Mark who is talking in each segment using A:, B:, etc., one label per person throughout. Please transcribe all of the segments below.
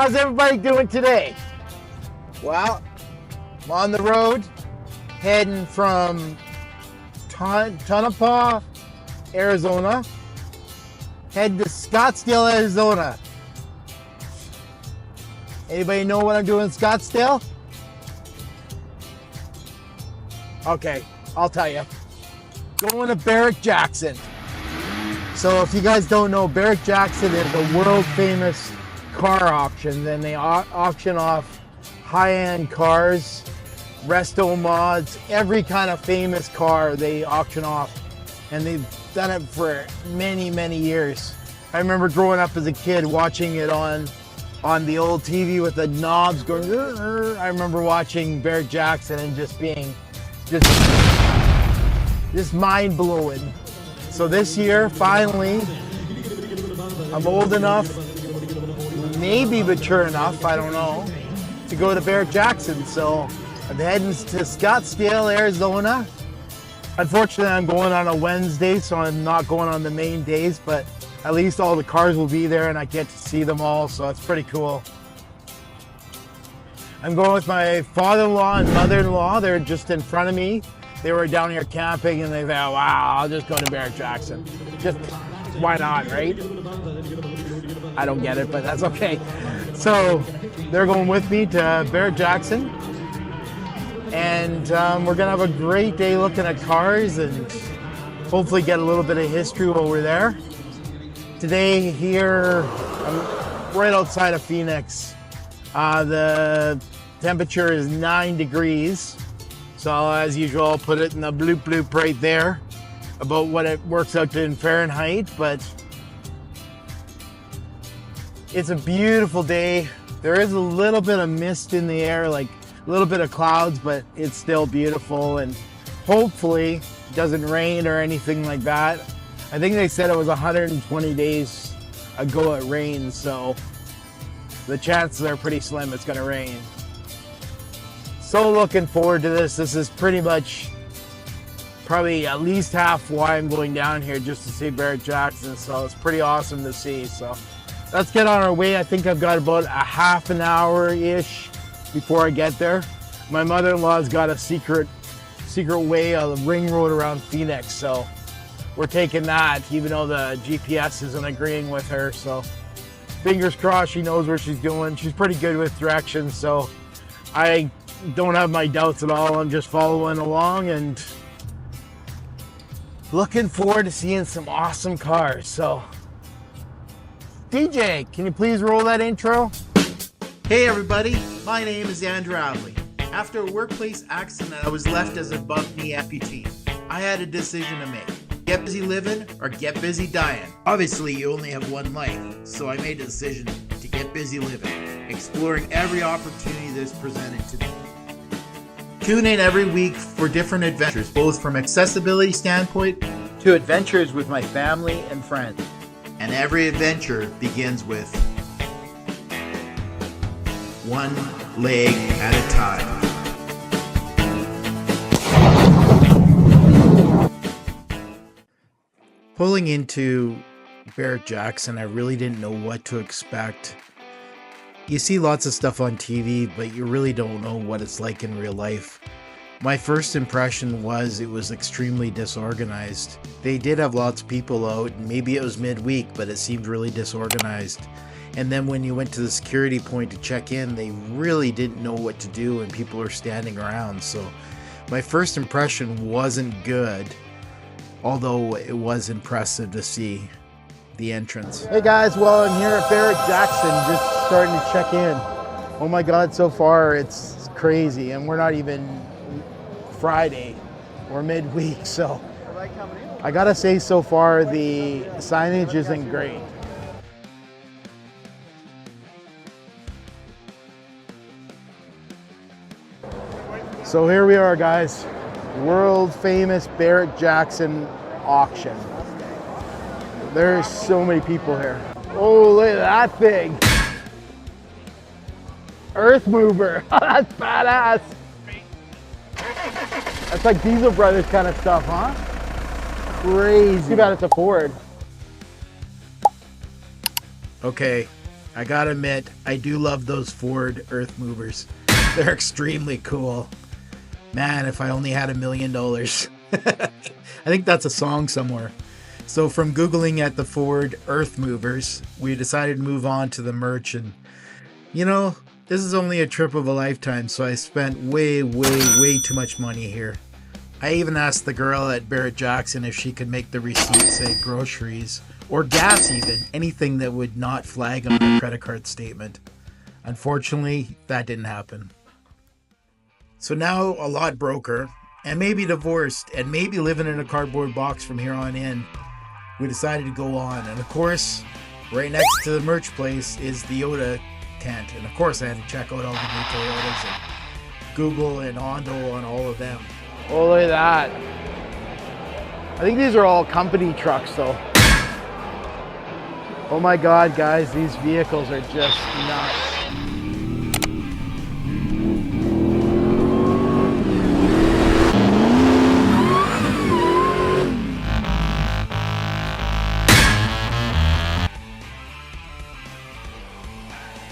A: How's everybody doing today? Well, I'm on the road heading from Tonopah, Arizona, heading to Scottsdale, Arizona. Anybody know what I'm doing in Scottsdale? Okay, I'll tell you. Going to Barrett-Jackson. So if you guys don't know, Barrett-Jackson is a world famous car auction. Then they auction off high-end cars, resto mods, every kind of famous car they auction off. And they've done it for many, many years. I remember growing up as a kid watching it on the old TV with the knobs going, I remember watching Barrett-Jackson and just being just mind-blowing. So this year, finally, I'm old enough, maybe mature enough, I don't know, to go to Barrett-Jackson. So I'm heading to Scottsdale, Arizona. Unfortunately, I'm going on a Wednesday, so I'm not going on the main days, but at least all the cars will be there and I get to see them all, so it's pretty cool. I'm going with my father-in-law and mother-in-law. They're just in front of me. They were down here camping and they thought, wow, I'll just go to Barrett-Jackson. Just, why not, right? I don't get it, but that's okay. So they're going with me to Barrett-Jackson. And we're gonna have a great day looking at cars and hopefully get a little bit of history while we're there. Today here, I'm right outside of Phoenix. The temperature is 9 degrees. So as usual, I'll put it in the bloop right there about what it works out to in Fahrenheit, but it's a beautiful day. There is a little bit of mist in the air, like a little bit of clouds, but it's still beautiful and hopefully it doesn't rain or anything like that. I think they said it was 120 days ago it rained, so the chances are pretty slim it's gonna rain. So looking forward to this. This is pretty much probably at least half why I'm going down here, just to see Barrett-Jackson. So it's pretty awesome to see. So let's get on our way. I think I've got about a half an hour-ish before I get there. My mother-in-law's got a secret way of the ring road around Phoenix. So we're taking that, even though the GPS isn't agreeing with her. So fingers crossed she knows where she's going. She's pretty good with directions. So I don't have my doubts at all. I'm just following along and looking forward to seeing some awesome cars. So DJ, can you please roll that intro?
B: Hey everybody, my name is Andrew Adley. After a workplace accident, I was left as a bump knee amputee. I had a decision to make. Get busy living or get busy dying. Obviously, you only have one life, so I made a decision to get busy living, exploring every opportunity that's presented to me. Tune in every week for different adventures, both from accessibility standpoint
A: To adventures with my family and friends.
B: and every adventure begins with one leg at a time. Pulling into Barrett-Jackson, I really didn't know what to expect. You see lots of stuff on TV, but you really don't know what it's like in real life. My first impression was it was extremely disorganized. They did have lots of people out, and maybe it was midweek, but it seemed really disorganized. And then when you went to the security point to check in, they really didn't know what to do and people are standing around. So my first impression wasn't good, although it was impressive to see the entrance.
A: Hey guys, well, I'm here at Barrett-Jackson, just starting to check in. Oh my God, so far it's crazy, and we're not even Friday or midweek, so I gotta say so far the signage isn't great. So here we are, guys. World famous Barrett-Jackson auction. There's so many people here. Oh, look at that thing. Earth mover. That's badass. That's like Diesel Brothers kind of stuff, huh? Crazy. Too bad it's a Ford.
B: Okay, I gotta admit, I do love those Ford Earth Movers. They're extremely cool. Man, if I only had $1 million. I think that's a song somewhere. So from Googling at the Ford Earth Movers, we decided to move on to the merch. And, you know, this is only a trip of a lifetime, so I spent way too much money here. I even asked the girl at Barrett-Jackson if she could make the receipt say groceries or gas even, anything that would not flag on my credit card statement. Unfortunately, that didn't happen. So now a lot broker, and maybe divorced, and maybe living in a cardboard box from here on in, we decided to go on. And of course, right next to the merch place is the Yoda tent. And of course I had to check out all the new Toyotas and Google and Hondo on all of them.
A: Oh, look at that. I think these are all company trucks though. Oh my God, guys, these vehicles are just nuts.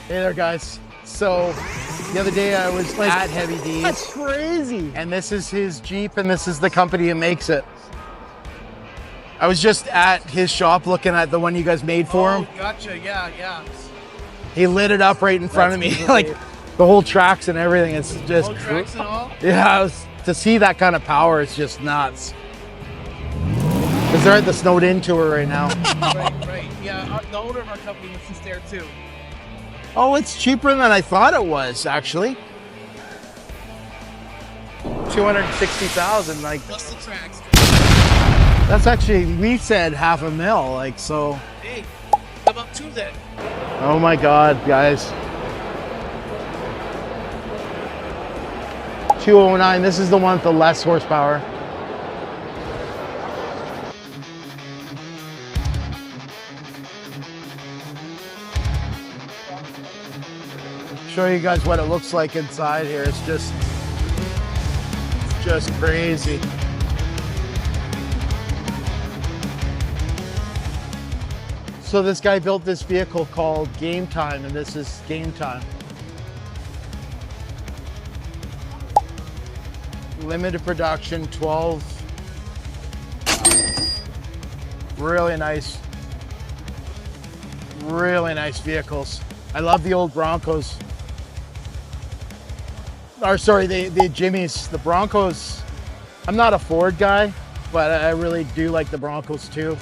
A: Hey there, guys. So the other day I was at Heavy D's.
C: That's crazy.
A: And this is his Jeep, and this is the company that makes it. I was just at his shop looking at the one you guys made for him.
C: Gotcha. Yeah.
A: He lit it up right in front of me, like the whole tracks and everything. It's just
C: Whole tracks and all?
A: Yeah, to see that kind of power, it's just nuts. Because they're at the Snowed In tour right now.
C: Right. Yeah, the owner of our company was just there too.
A: Oh, it's cheaper than I thought it was, actually. 260,000, like
C: Plus the tracks.
A: that's actually, we said $500,000, like, so.
C: Hey, how about two then?
A: Oh my God, guys. 209, this is the one with the less horsepower. Show you guys what it looks like inside here. It's just crazy. So this guy built this vehicle called Game Time, and this is Game Time. Limited production, 12. Really nice vehicles. I love the old Broncos. Or sorry, the Jimmys, the Broncos. I'm not a Ford guy, but I really do like the Broncos too.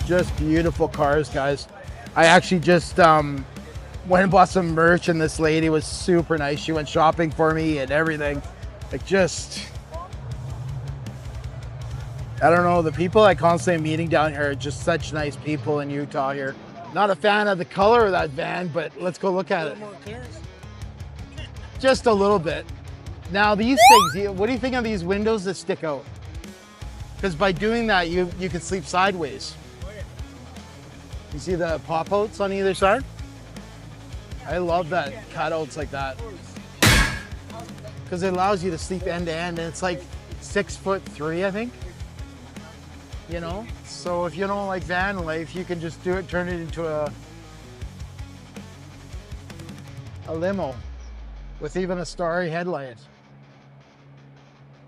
A: Just beautiful cars, guys. I actually just went and bought some merch, and this lady was super nice. She went shopping for me and everything. Like, just, I don't know, the people I constantly am meeting down here are just such nice people in Utah here. Not a fan of the color of that van, but let's go look at it. Just a little bit. Now these things, what do you think of these windows that stick out? Because by doing that, you can sleep sideways. You see the pop-outs on either side? I love that cutouts like that. Because it allows you to sleep end to end, and it's like 6'3", I think. You know? So if you don't like van life, you can just do it, turn it into a limo with even a starry headlight.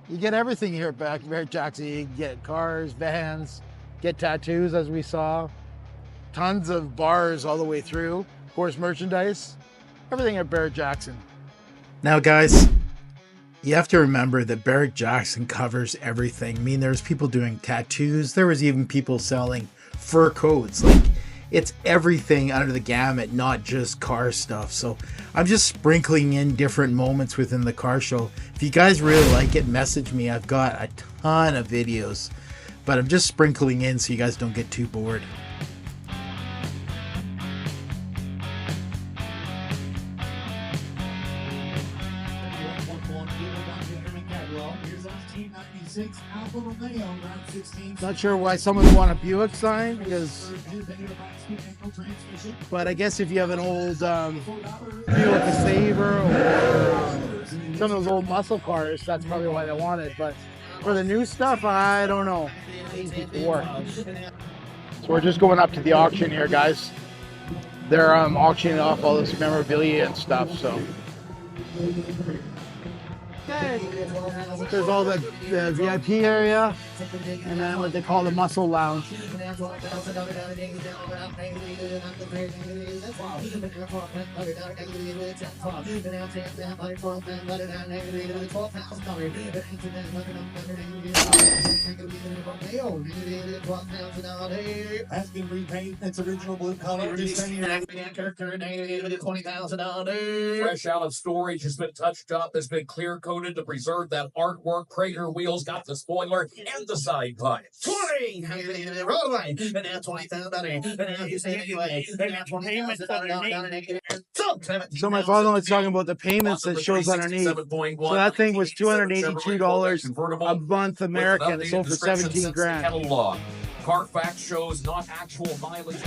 A: You get everything here at Barrett-Jackson. You can get cars, vans, get tattoos as we saw. Tons of bars all the way through. Of course, merchandise. Everything at Barrett-Jackson.
B: Now, guys, you have to remember that Barrett-Jackson covers everything. I mean, there's people doing tattoos. There was even people selling fur coats. Like, it's everything under the gamut, not just car stuff. So I'm just sprinkling in different moments within the car show. If you guys really like it, message me. I've got a ton of videos, but I'm just sprinkling in so you guys don't get too bored.
A: Not sure why someone would want a Buick sign, because, but I guess if you have an old Buick Sabre or some of those old muscle cars, that's probably why they want it. But for the new stuff, I don't know. So we're just going up to the auction here, guys. They're auctioning off all this memorabilia and stuff, so. There's all the VIP area, and then what they call the muscle lounge.
D: Has been repainted its original blue color. Fresh out of storage, has been touched up, has been clear coated to preserve that artwork. Crater wheels got the spoiler and the side pipe. 20!
A: So my father was talking about the payments that shows underneath. So that thing was $282 a month American. It sold for 17 grand.
D: Carfax shows not actual mileage.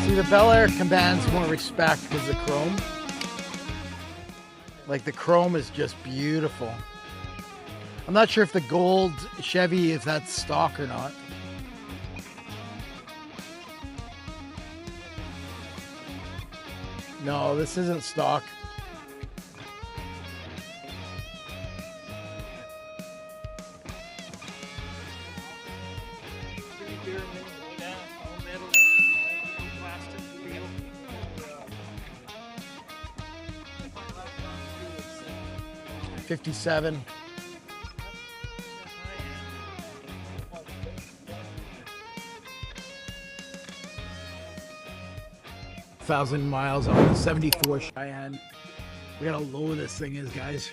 A: See, the Bel Air commands more respect because the chrome. Like, the chrome is just beautiful. I'm not sure if the gold Chevy, if that's stock or not. No, this isn't stock. $57. Thousand miles on the 74 Cheyenne. Look at how low this thing is, guys.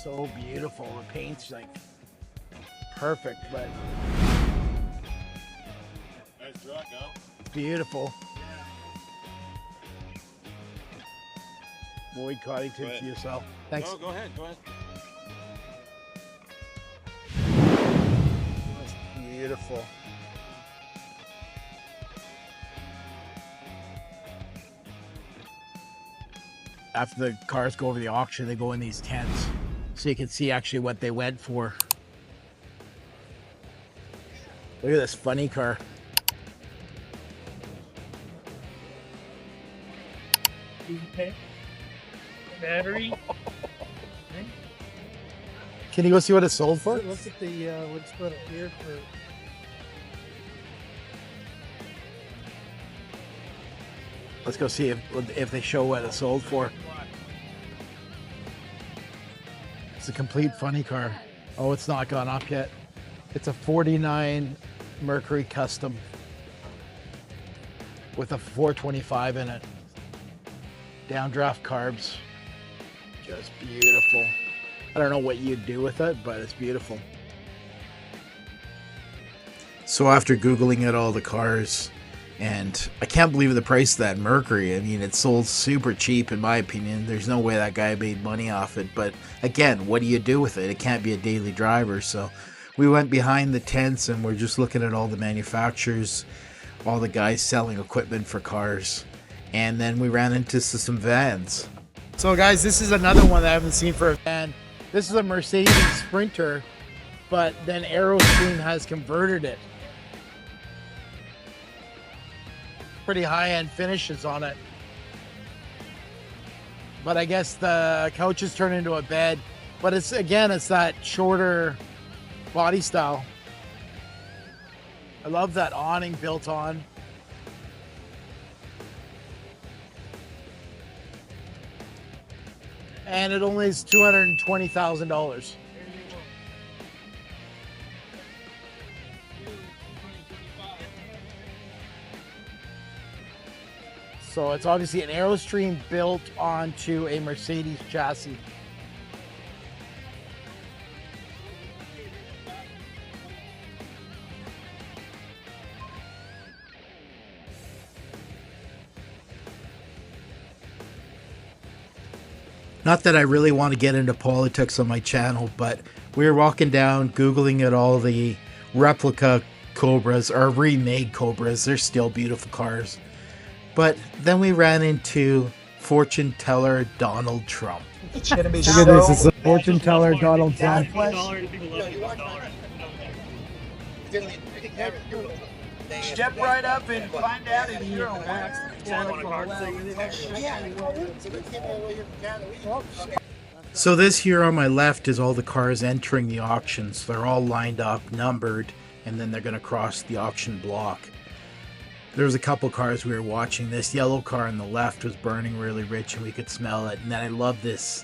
A: So beautiful. The paint's like perfect, but
E: nice truck, huh?
A: beautiful. Boyd Coddington to yourself. Thanks.
E: No, go ahead.
A: That's beautiful. After the cars go over the auction, they go in these tents so you can see actually what they went for. Look at this funny car.
C: Battery.
A: Can you go see what it sold for?
C: Look at the what's put up here for.
A: Let's go see if they show what it sold for. It's a complete funny car. Oh, it's not gone up yet. It's a 49 Mercury Custom with a 425 in it. Downdraft carbs. Just beautiful. I don't know what you'd do with it, but it's beautiful.
B: So after Googling at all the cars, and I can't believe the price of that Mercury. I mean, it sold super cheap in my opinion. There's no way that guy made money off it. But again, what do you do with it? It can't be a daily driver. So we went behind the tents and we're just looking at all the manufacturers, all the guys selling equipment for cars. And then we ran into some vans.
A: So guys, this is another one that I haven't seen for a van. This is a Mercedes Sprinter, but then Aerostream has converted it. Pretty high-end finishes on it. But I guess the couches turn into a bed. But it's, again, it's that shorter body style. I love that awning built on. And it only is $220,000. So it's obviously an Aerostream built onto a Mercedes chassis.
B: Not that I really want to get into politics on my channel, but we were walking down, Googling at all the replica Cobras, or remade Cobras. They're still beautiful cars. But then we ran into fortune teller Donald Trump.
A: Look at this, it's the fortune teller Donald Trump.
C: Step right up and find out if you're a wax.
B: So this here on my left is all the cars entering the auctions. They're all lined up, numbered, and then they're going to cross the auction block. There's a couple cars we were watching. This yellow car on the left was burning really rich and we could smell it. And then I love this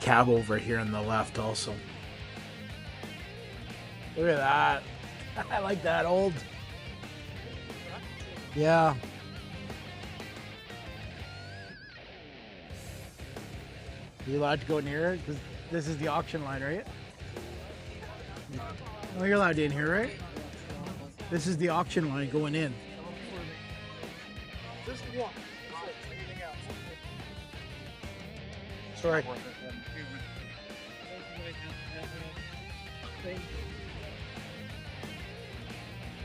B: cab over here on the left also.
A: Look at that. I like that old. Yeah. You allowed to go near it? Because this is the auction line, right? Oh, you're allowed in here, right? This is the auction line going in. Sorry.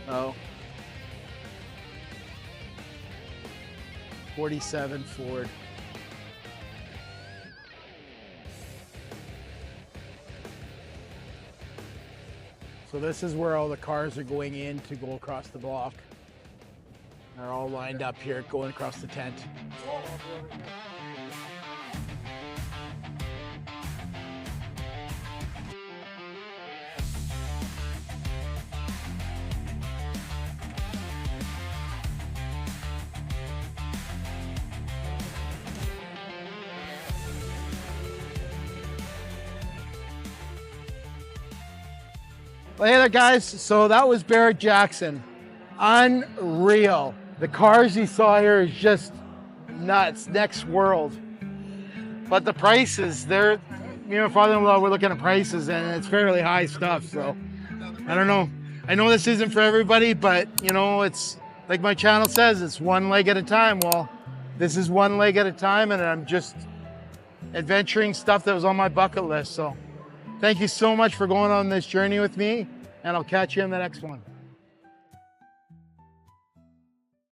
A: Oh. 47 Ford. So this is where all the cars are going in to go across the block. They're all lined up here going across the tent. Well, hey there, guys. So that was Barrett-Jackson. Unreal. The cars you saw here is just nuts. Next world. But the prices, me and my father-in-law were looking at prices, and it's fairly high stuff. So I don't know. I know this isn't for everybody, but you know, it's like my channel says, it's one leg at a time. Well, this is one leg at a time, and I'm just adventuring stuff that was on my bucket list. So thank you so much for going on this journey with me, and I'll catch you in the next one.